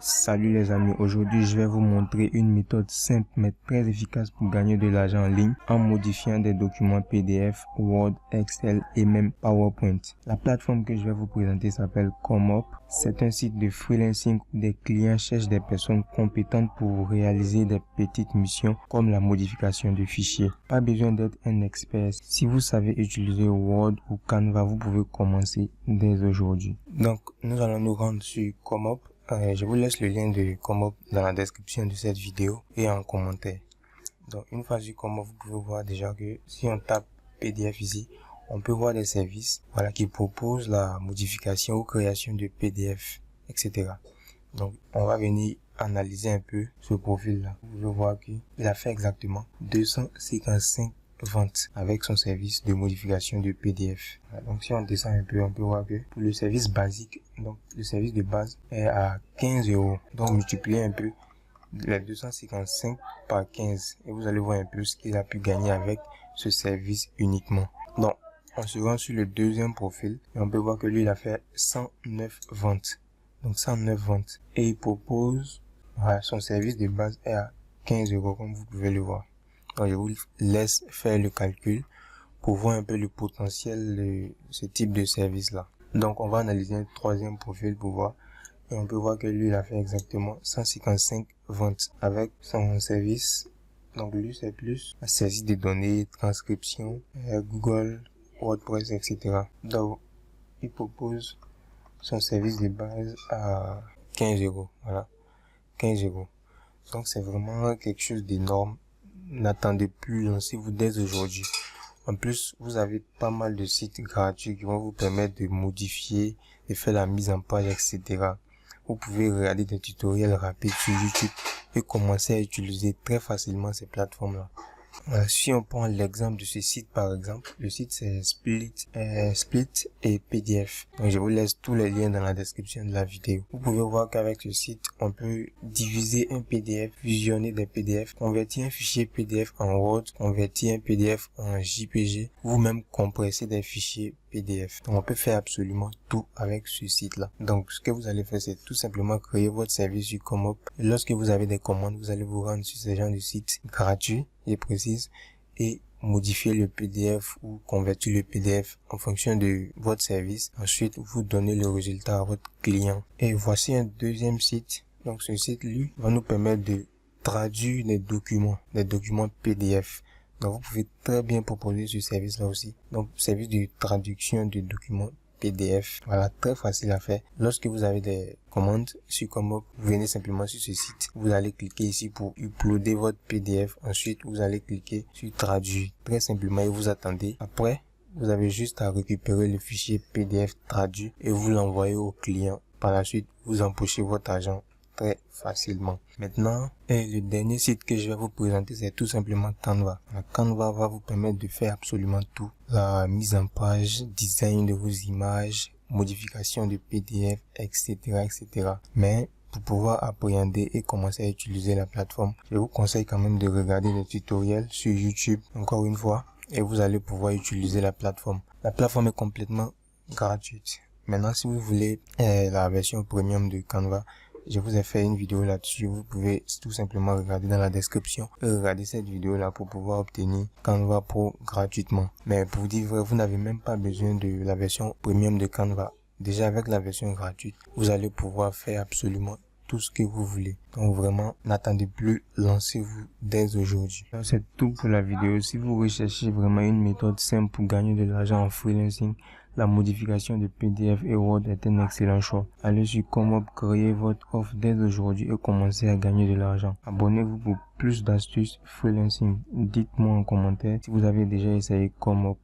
Salut les amis, aujourd'hui je vais vous montrer une méthode simple mais très efficace pour gagner de l'argent en ligne en modifiant des documents PDF, Word, Excel et même PowerPoint. La plateforme que je vais vous présenter s'appelle ComeUp. C'est un site de freelancing où des clients cherchent des personnes compétentes pour réaliser des petites missions comme la modification de fichiers. Pas besoin d'être un expert. Si vous savez utiliser Word ou Canva, vous pouvez commencer dès aujourd'hui. Donc nous allons nous rendre sur ComeUp. Je vous laisse le lien de ComeUp dans la description de cette vidéo et en commentaire. Donc une fois sur ComeUp, vous pouvez voir déjà que si on tape PDF ici, on peut voir des services qui proposent la modification ou création de PDF, etc. Donc on va venir analyser un peu ce profil là. Vous pouvez voir qu'il a fait exactement 255 ventes avec son service de modification de PDF. Donc si on descend un peu, on peut voir que pour le service basique, donc le service de base est à 15 €. Donc multipliez un peu les 255 par 15 et vous allez voir un peu ce qu'il a pu gagner avec ce service uniquement. Donc on se rend sur le deuxième profil et on peut voir que lui il a fait 109 ventes. Donc 109 ventes et il propose, son service de base est à 15 € comme vous pouvez le voir. Donc je vous laisse faire le calcul pour voir un peu le potentiel de ce type de service là. Donc on va analyser un troisième profil pour voir et on peut voir que lui il a fait exactement 155 ventes avec son service. Donc lui c'est plus un service de données, transcription, Google, WordPress, etc. Donc il propose son service de base à 15 €. Voilà, 15 €. Donc c'est vraiment quelque chose d'énorme. N'attendez plus, lancez-vous dès aujourd'hui. En plus, vous avez pas mal de sites gratuits qui vont vous permettre de modifier, de faire la mise en page, etc. Vous pouvez regarder des tutoriels rapides sur YouTube et commencer à utiliser très facilement ces plateformes-là. Si on prend l'exemple de ce site par exemple, le site c'est Split et PDF. Donc je vous laisse tous les liens dans la description de la vidéo. Vous pouvez voir qu'avec ce site, on peut diviser un PDF, fusionner des PDF, convertir un fichier PDF en Word, convertir un PDF en JPG ou même compresser des fichiers PDF. Donc on peut faire absolument tout avec ce site-là. Donc ce que vous allez faire, c'est tout simplement créer votre service sur ComeUp. Et lorsque vous avez des commandes, vous allez vous rendre sur ce genre de site gratuit, je précise, et modifier le PDF ou convertir le PDF en fonction de votre service. Ensuite, vous donnez le résultat à votre client. Et voici un deuxième site. Donc ce site, lui, va nous permettre de traduire des documents PDF. Donc vous pouvez très bien proposer ce service là aussi. Donc service de traduction de documents PDF. Voilà, très facile à faire. Lorsque vous avez des commandes sur ComeUp, vous venez simplement sur ce site. Vous allez cliquer ici pour uploader votre PDF. Ensuite, vous allez cliquer sur traduire. Très simplement et vous attendez. Après, vous avez juste à récupérer le fichier PDF traduit et vous l'envoyez au client. Par la suite, vous empochez votre argent très facilement. Maintenant, le dernier site que je vais vous présenter, c'est tout simplement Canva. Canva va vous permettre de faire absolument tout. La mise en page, design de vos images, modification de PDF, etc., etc. Mais pour pouvoir appréhender et commencer à utiliser la plateforme, je vous conseille quand même de regarder les tutoriels sur YouTube, encore une fois, et vous allez pouvoir utiliser la plateforme. La plateforme est complètement gratuite. Maintenant, si vous voulez la version premium de Canva, je vous ai fait une vidéo là-dessus. Vous pouvez tout simplement regarder dans la description et regarder cette vidéo là pour pouvoir obtenir Canva Pro gratuitement. Mais pour dire vrai, vous n'avez même pas besoin de la version premium de Canva. Déjà avec la version gratuite, vous allez pouvoir faire absolument tout ce que vous voulez. Donc vraiment, n'attendez plus, lancez-vous dès aujourd'hui. C'est tout pour la vidéo. Si vous recherchez vraiment une méthode simple pour gagner de l'argent en freelancing, la modification de PDF et Word est un excellent choix. Allez sur ComeUp, créez votre offre dès aujourd'hui et commencez à gagner de l'argent. Abonnez-vous pour plus d'astuces freelancing. Dites-moi en commentaire si vous avez déjà essayé ComeUp.